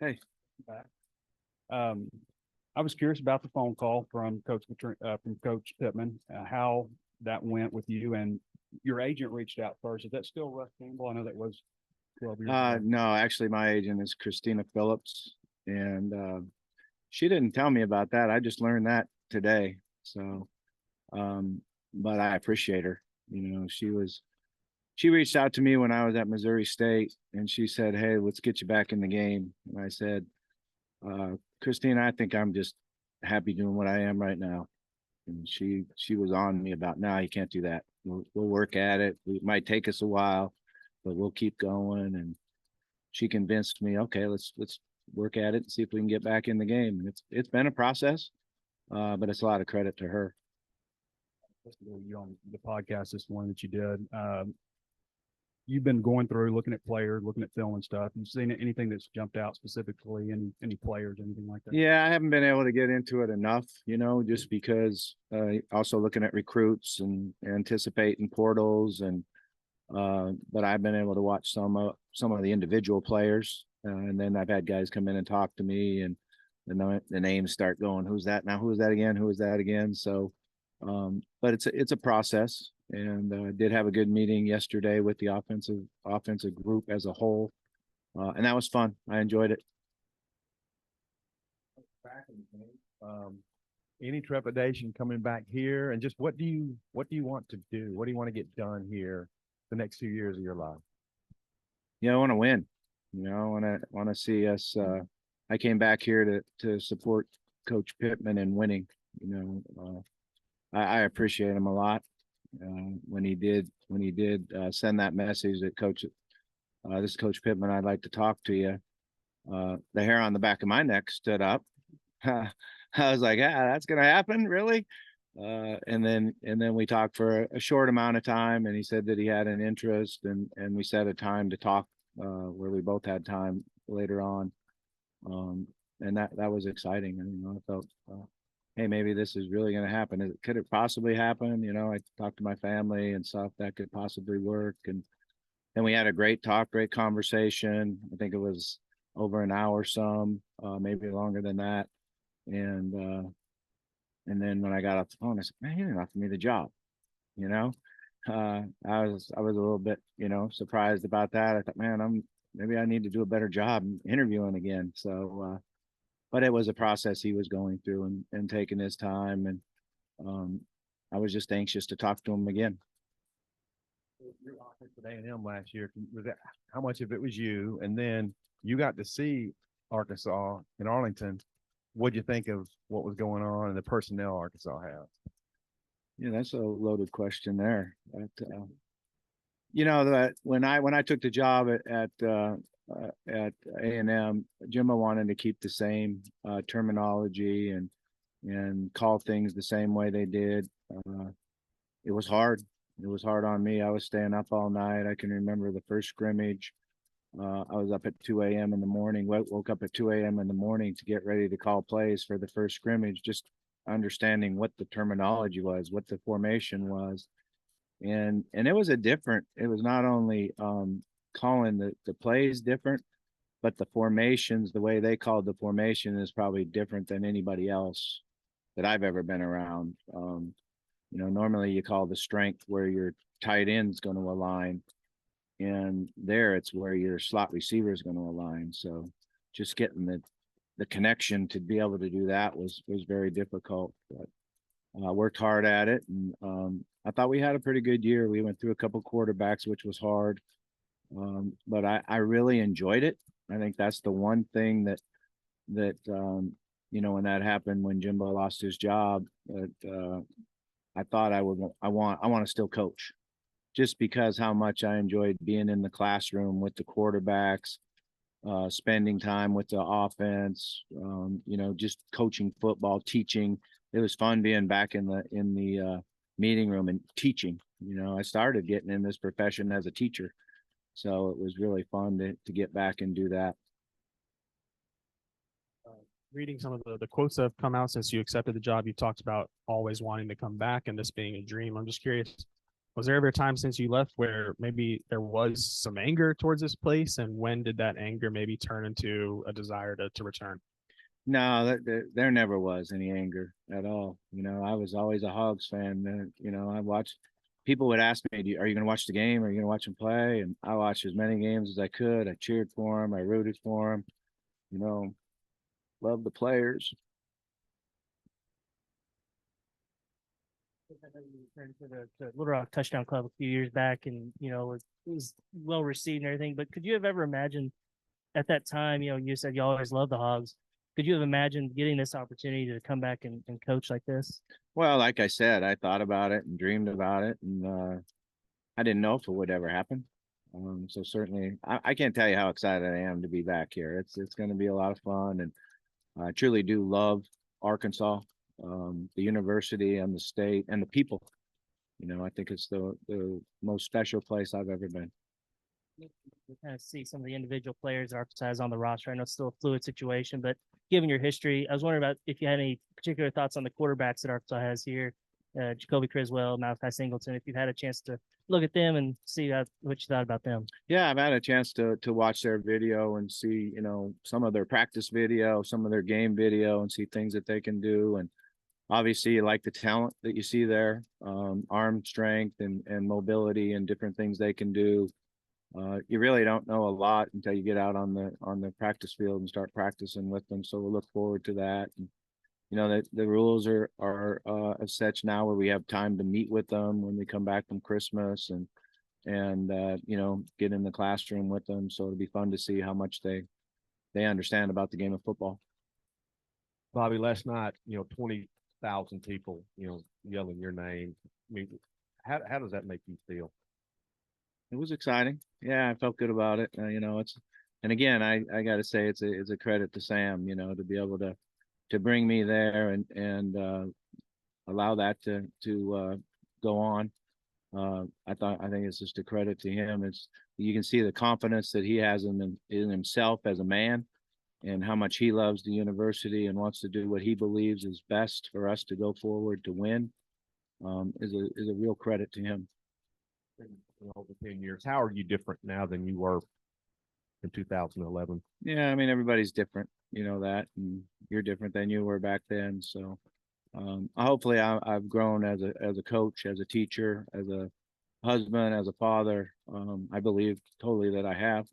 Hey, back. Um, I was curious about the phone call from from Coach Pittman, how that went with you, and your agent reached out first. Is that still Russ Campbell? I know that was 12 years ago. No, actually, my agent is Christina Phillips, and she didn't tell me about that. I just learned that today. So, um, but I appreciate her. She reached out to me when I was at Missouri State, and she said, "Hey, let's get you back in the game." And I said, "Christina, I think I'm just happy doing what I am right now." And she was on me about, "No, you can't do that. We'll work at it. It might take us a while, but we'll keep going." And she convinced me, okay, let's work at it and see if we can get back in the game. And it's been a process, but it's a lot of credit to her. You on the podcast this morning that you did. You've been going through looking at players, looking at film and stuff. You seen anything that's jumped out specifically? Any players, anything like that? Yeah, I haven't been able to get into it enough, just because also looking at recruits and anticipating portals and but I've been able to watch some of the individual players, and then I've had guys come in and talk to me, and the names start going, "Who's that now? Who's that again? Who is that again?" So, but it's a process, and did have a good meeting yesterday with the offensive group as a whole, and that was fun. I enjoyed it. Back in the game. Any trepidation coming back here, and just what do you want to do? What do you want to get done here the next few years of your life? I want to win. I want to see us. I came back here to support Coach Pittman and winning. I appreciate him a lot. When he did send that message that Coach, this is Coach Pittman, I'd like to talk to you. The hair on the back of my neck stood up. I was like, that's gonna happen, really? And then we talked for a short amount of time, and he said that he had an interest, and we set a time to talk, where we both had time later on. And that was exciting. And I felt, hey, maybe this is really going to happen. Could it possibly happen? I talked to my family and stuff that could possibly work, and then we had a great talk, great conversation. I think it was over an hour, maybe longer than that. And then when I got off the phone, I said, "Man, you didn't offer me the job." You know, I was a little bit, surprised about that. I thought, man, maybe I need to do a better job interviewing again. So, but it was a process he was going through, and taking his time, and I was just anxious to talk to him again. Your offense at A&M last year, was that how much of it was you? And then you got to see Arkansas in Arlington. What'd you think of what was going on and the personnel Arkansas has? Yeah, that's a loaded question there. But, that when I took the job at A&M, Jimbo wanted to keep the same terminology and call things the same way they did. It was hard. It was hard on me. I was staying up all night. I can remember the first scrimmage. I was up at 2 a.m. in the morning. Woke up at 2 a.m. in the morning to get ready to call plays for the first scrimmage, just understanding what the terminology was, what the formation was. And it was it was not only calling the plays different, but the formations, the way they called the formation is probably different than anybody else that I've ever been around. Normally you call the strength where your tight end's going to align, and there it's where your slot receiver is going to align. So just getting the connection to be able to do that was very difficult. But I worked hard at it, and I thought we had a pretty good year. We went through a couple quarterbacks, which was hard, but I really enjoyed it. I think that's the one thing that when that happened, when Jimbo lost his job, that I thought I want to still coach, just because how much I enjoyed being in the classroom with the quarterbacks, spending time with the offense, just coaching football, teaching. It was fun being back in the meeting room and teaching. I started getting in this profession as a teacher, so it was really fun to get back and do that. Reading some of the quotes that have come out since you accepted the job, you talked about always wanting to come back and this being a dream. I'm just curious, Was there ever a time since you left where maybe there was some anger towards this place? And when did that anger maybe turn into a desire to return? No, there never was any anger at all. You know, I was always a Hogs fan. You know, I watched. People would ask me, "Are you going to watch the game? Are you going to watch them play?" And I watched as many games as I could. I cheered for them. I rooted for them. You know, loved the players. I know you returned to the Little Rock Touchdown Club a few years back, and it was well received and everything. But could you have ever imagined at that time? You said you always loved the Hogs. Could you have imagined getting this opportunity to come back and coach like this? Well, like I said, I thought about it and dreamed about it, and I didn't know if it would ever happen. So certainly, I can't tell you how excited I am to be back here. It's going to be a lot of fun, and I truly do love Arkansas, the university and the state and the people. You know, I think it's the most special place I've ever been. We kind of see some of the individual players Arkansas has on the roster. I know it's still a fluid situation, but given your history, I was wondering about if you had any particular thoughts on the quarterbacks that Arkansas has here, Jacoby Criswell, Malachi Singleton. If you've had a chance to look at them and see what you thought about them. Yeah, I've had a chance to watch their video and see, some of their practice video, some of their game video, and see things that they can do. And obviously, you like the talent that you see there, arm strength and mobility and different things they can do. You really don't know a lot until you get out on the practice field and start practicing with them. So we'll look forward to that. And, the rules are as such now where we have time to meet with them when we come back from Christmas and get in the classroom with them. So it'll be fun to see how much they understand about the game of football. Bobby, last night, 20,000 people, yelling your name. I mean, how does that make you feel? It was exciting. Yeah, I felt good about it. And again, I got to say it's a credit to Sam, to be able to bring me there and allow that to go on. I think it's just a credit to him. You can see the confidence that he has in himself as a man, and how much he loves the university and wants to do what he believes is best for us to go forward to win. Is a real credit to him. Over 10 years, how are you different now than you were in 2011? Yeah, I mean, everybody's different, that, and you're different than you were back then. So hopefully I've grown as a coach, as a teacher, as a husband, as a father. I believe totally that I have.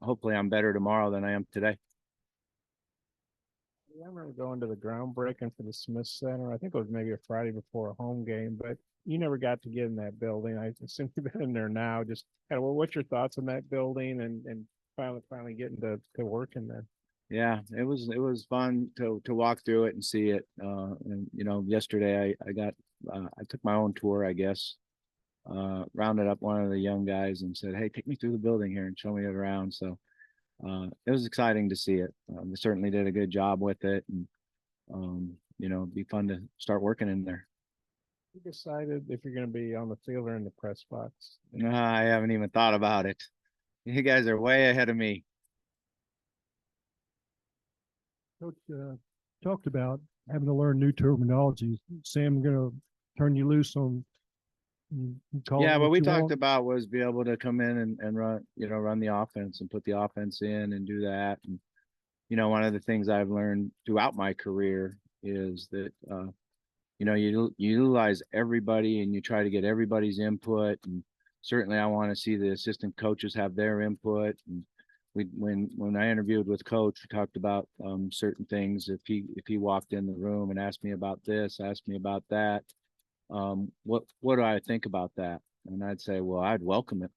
Hopefully I'm better tomorrow than I am today. I remember going to the groundbreaking for the Smith Center. I think it was maybe a Friday before a home game, but you never got to get in that building. I assume you've been in there now. Just kind of, well, what's your thoughts on that building and finally getting to work in there? Yeah, it was fun to walk through it and see it. And yesterday I took my own tour, I guess. Rounded up one of the young guys and said, "Hey, take me through the building here and show me it around." So it was exciting to see it. They certainly did a good job with it, and it'd be fun to start working in there. You decided if you're going to be on the field or in the press box? No, I haven't even thought about it. You guys are way ahead of me. Coach talked about having to learn new terminology. Sam going to turn you loose on. Yeah, what we talked about was be able to come in and run the offense and put the offense in and do that. And one of the things I've learned throughout my career is that you utilize everybody and you try to get everybody's input. And certainly I want to see the assistant coaches have their input. And when I interviewed with Coach, we talked about certain things. If he walked in the room and asked me about this, asked me about that, what do I think about that? And I'd say, well, I'd welcome it.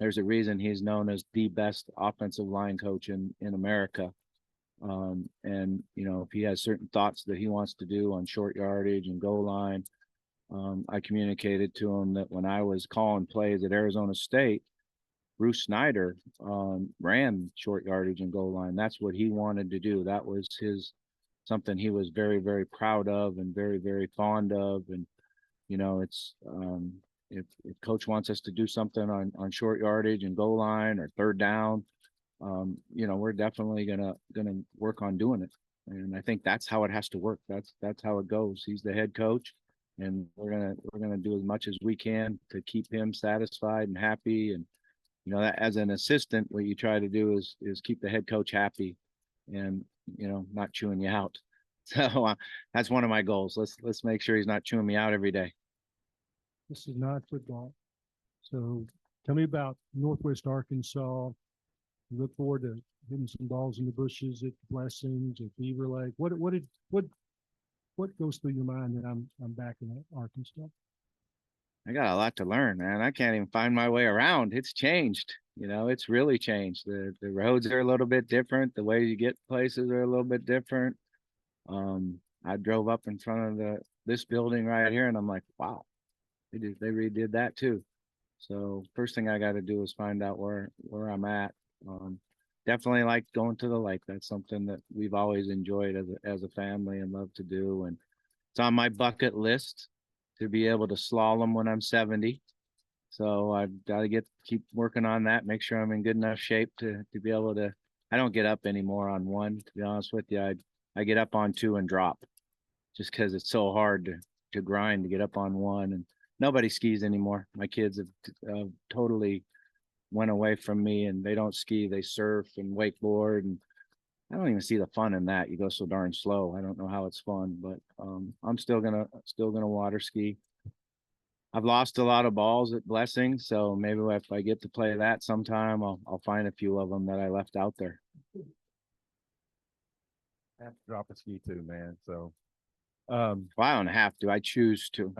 There's a reason he's known as the best offensive line coach in America. And if he has certain thoughts that he wants to do on short yardage and goal line, I communicated to him that when I was calling plays at Arizona State, Bruce Snyder ran short yardage and goal line. That's what he wanted to do. That was something he was very, very proud of and very, very fond of. And it's if Coach wants us to do something on short yardage and goal line or third down, we're definitely gonna work on doing it. And I think that's how it has to work. That's how it goes. He's the head coach. and we're gonna do as much as we can to keep him satisfied and happy. And that as an assistant, what you try to do is keep the head coach happy, and not chewing you out. So that's one of my goals. Let's make sure he's not chewing me out every day. This is not football. So tell me about Northwest Arkansas. Look forward to hitting some balls in the bushes at Blessings, at Beaver Lake. What goes through your mind that I'm back in Arkansas? I got a lot to learn, man. I can't even find my way around. It's changed. It's really changed. The roads are a little bit different. The way you get places are a little bit different. I drove up in front of this building right here, and I'm like, wow, they redid that too. So first thing I got to do is find out where I'm at. Definitely like going to the lake. That's something that we've always enjoyed as a family and love to do. And it's on my bucket list to be able to slalom when I'm 70. So I've got to keep working on that, make sure I'm in good enough shape to be able to. I don't get up anymore on one, to be honest with you. I get up on two and drop, just because it's so hard to grind to get up on one. And nobody skis anymore. My kids have totally went away from me, and they don't ski. They surf and wakeboard, and I don't even see the fun in that. You go so darn slow. I don't know how it's fun, but I'm still gonna water ski. I've lost a lot of balls at Blessing, so maybe if I get to play that sometime, I'll find a few of them that I left out there. I have to drop a ski too, man. So, Well, I don't have to. I choose to.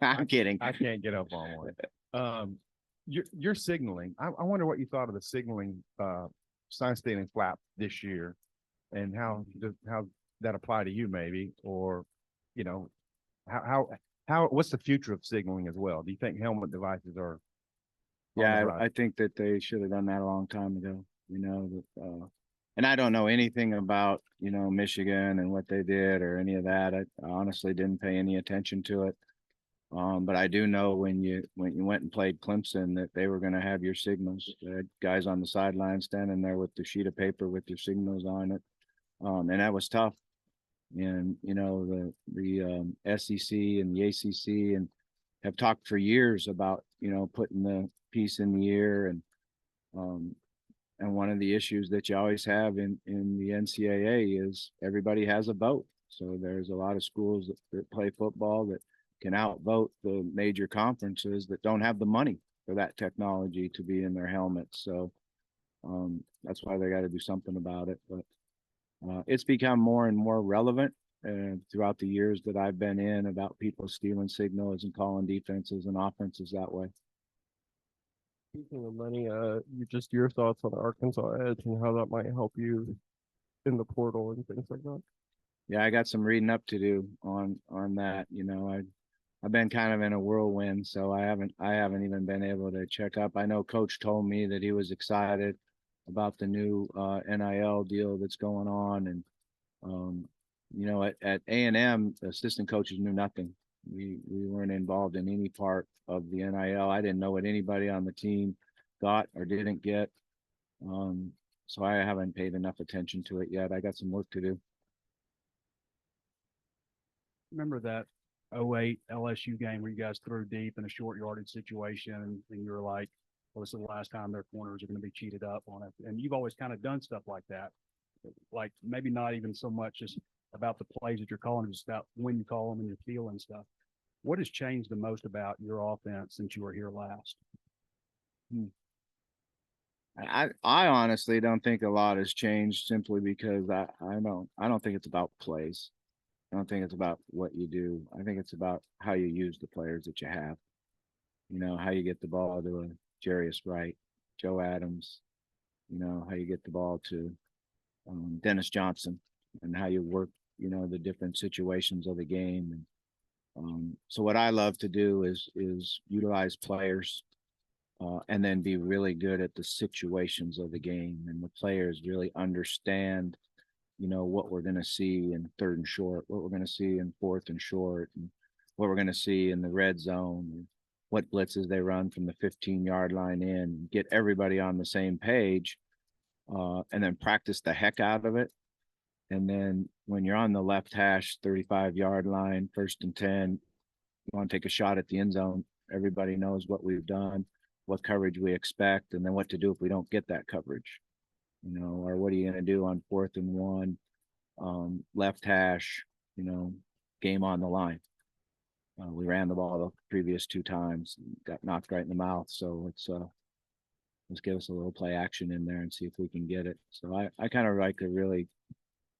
I'm kidding. I can't get up on one. Your signaling. I wonder what you thought of the signaling sign stealing flap this year, and how that apply to you, maybe, or how what's the future of signaling as well? Do you think helmet devices are? Yeah, I think that they should have done that a long time ago. And I don't know anything about Michigan and what they did or any of that. I honestly didn't pay any attention to it. But I do know when you went and played Clemson that they were going to have your signals. They had guys on the sideline standing there with the sheet of paper with your signals on it, and that was tough. And the SEC and the ACC and have talked for years about putting the piece in the ear, and one of the issues that you always have in the NCAA is everybody has a vote. So there's a lot of schools that play football that can outvote the major conferences that don't have the money for that technology to be in their helmets. So that's why they got to do something about it. But it's become more and more relevant throughout the years that I've been in about people stealing signals and calling defenses and offenses that way. Speaking of money, just your thoughts on Arkansas Edge and how that might help you in the portal and things like that. Yeah, I got some reading up to do on that. I've been kind of in a whirlwind, so I haven't even been able to check up. I know Coach told me that he was excited about the new NIL deal that's going on, and at A&M, the assistant coaches knew nothing. We weren't involved in any part of the NIL. I didn't know what anybody on the team got or didn't get. So I haven't paid enough attention to it yet. I got some work to do. Remember that 08 LSU game where you guys threw deep in a short yardage situation, and you were like, well, this is the last time their corners are going to be cheated up on it. And you've always kind of done stuff like that. Like maybe not even so much just about the plays that you're calling, just about when you call them and your feel and stuff. What has changed the most about your offense since you were here last? I honestly don't think a lot has changed, simply because I don't think it's about plays. I don't think it's about what you do. I think it's about how you use the players that you have. How you get the ball to a Jarius Wright, Joe Adams, how you get the ball to Dennis Johnson, and how you work, the different situations of the game. And so what I love to do is utilize players and then be really good at the situations of the game, and the players really understand what we're going to see in third and short, what we're going to see in fourth and short, and what we're going to see in the red zone, and what blitzes they run from the 15-yard line in, get everybody on the same page, and then practice the heck out of it. And then when you're on the left hash, 35-yard line, 1st and 10, you want to take a shot at the end zone. Everybody knows what we've done, what coverage we expect, and then what to do if we don't get that coverage. Or what are you going to do on 4th and 1, left hash, game on the line. We ran the ball the previous 2 times, got knocked right in the mouth. So let's give us a little play action in there and see if we can get it. So I kind of like to really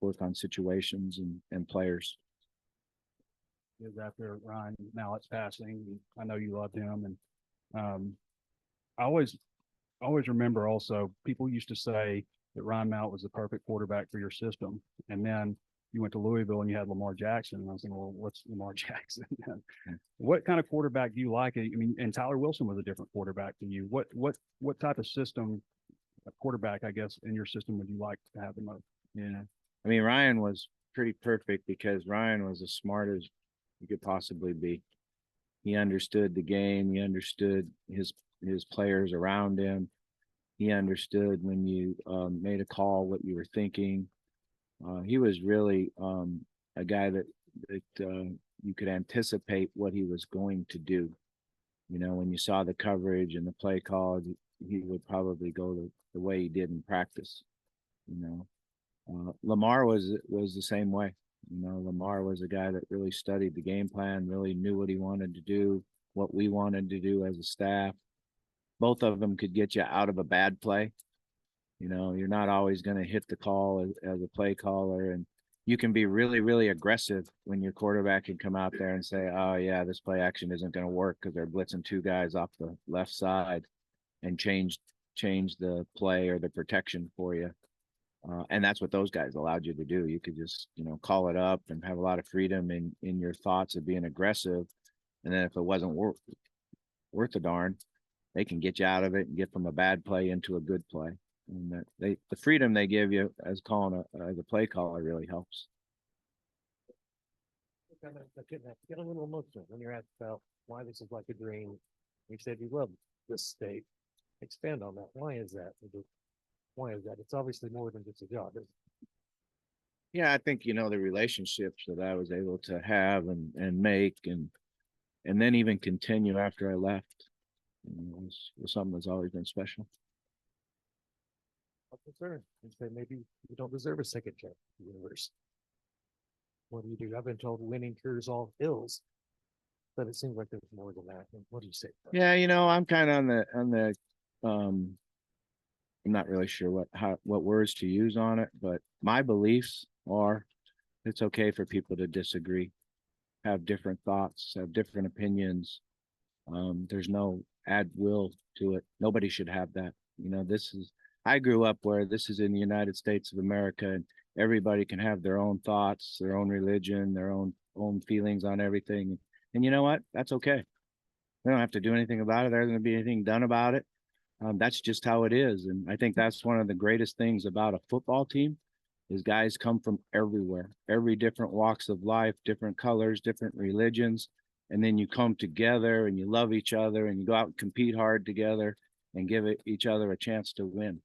work on situations and players. Is after Ryan Mallett's passing. I know you loved him, and I always remember also people used to say that Ryan Mallett was the perfect quarterback for your system, and then you went to Louisville and you had Lamar Jackson, and I was thinking, well, what's Lamar Jackson? What kind of quarterback do you like? I mean, and Tyler Wilson was a different quarterback to you. What type of system, a quarterback, I guess, in your system would you like to have the most? Yeah, I mean, Ryan was pretty perfect because Ryan was as smart as you could possibly be. He understood the game. He understood his players around him. He understood when you made a call, what you were thinking. He was really a guy that you could anticipate what he was going to do. When you saw the coverage and the play call, he would probably go the way he did in practice. Lamar was the same way. Lamar was a guy that really studied the game plan, really knew what he wanted to do, what we wanted to do as a staff. Both of them could get you out of a bad play. You're not always going to hit the call as a play caller, and you can be really, really aggressive when your quarterback can come out there and say, oh yeah, this play action isn't going to work because they're blitzing 2 guys off the left side, and change the play or the protection for you. And that's what those guys allowed you to do. You could just, call it up and have a lot of freedom in your thoughts of being aggressive. And then if it wasn't worth a darn, they can get you out of it and get from a bad play into a good play. And the freedom they give you as a play caller really helps. Get a little emotional when you're asked about why this is like a dream. You said you love this state. Expand on that. Why is that? Why is that? It's obviously more than just a job. Yeah, I think, the relationships that I was able to have and make and then even continue after I left, was something that's always been special. I'm concerned. You say maybe you don't deserve a second chance in the universe. What do you do? I've been told winning cures all ills, but it seems like there's more than that. What do you say? Yeah, I'm kind of on the I'm not really sure what words to use on it, but my beliefs are it's okay for people to disagree, have different thoughts, have different opinions. There's no ad will to it. Nobody should have that. I grew up where this is in the United States of America, and everybody can have their own thoughts, their own religion, their own feelings on everything. And you know what? That's okay. We don't have to do anything about it. There's going to be anything done about it. That's just how it is. And I think that's one of the greatest things about a football team is guys come from everywhere, every different walks of life, different colors, different religions. And then you come together and you love each other and you go out and compete hard together and give each other a chance to win.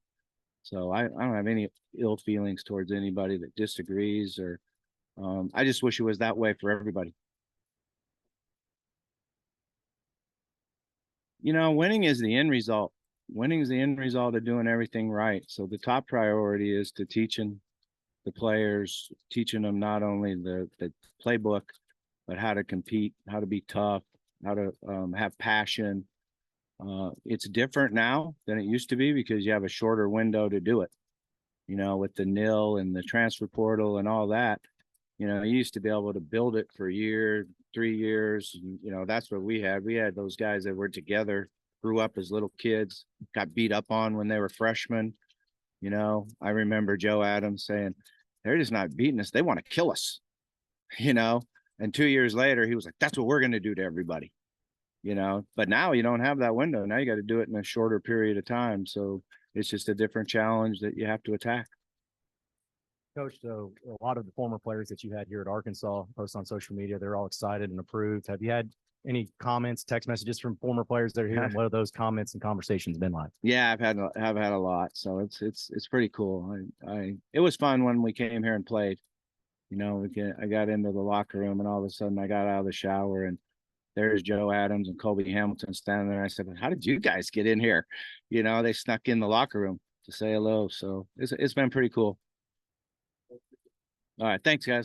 So I don't have any ill feelings towards anybody that disagrees, or I just wish it was that way for everybody. Winning is the end result. Winning is the end result of doing everything right. So the top priority is to teaching the players, teaching them not only the playbook, but how to compete, how to be tough, how to have passion. It's different now than it used to be because you have a shorter window to do it, with the NIL and the transfer portal and all that. You used to be able to build it for a year, 3 years. That's what we had. We had those guys that were together, grew up as little kids, got beat up on when they were freshmen. I remember Joe Adams saying, they're just not beating us. They want to kill us, and 2 years later, he was like, that's what we're going to do to everybody, but now you don't have that window. Now you got to do it in a shorter period of time. So it's just a different challenge that you have to attack. Coach, so a lot of the former players that you had here at Arkansas post on social media, they're all excited and approved. Have you had any comments, text messages from former players that are here? And what have those comments and conversations been like? Yeah, I've had a lot. So it's pretty cool. It was fun when we came here and played. I got into the locker room and all of a sudden I got out of the shower and there's Joe Adams and Colby Hamilton standing there. I said, how did you guys get in here? They snuck in the locker room to say hello. So it's been pretty cool. All right. Thanks, guys.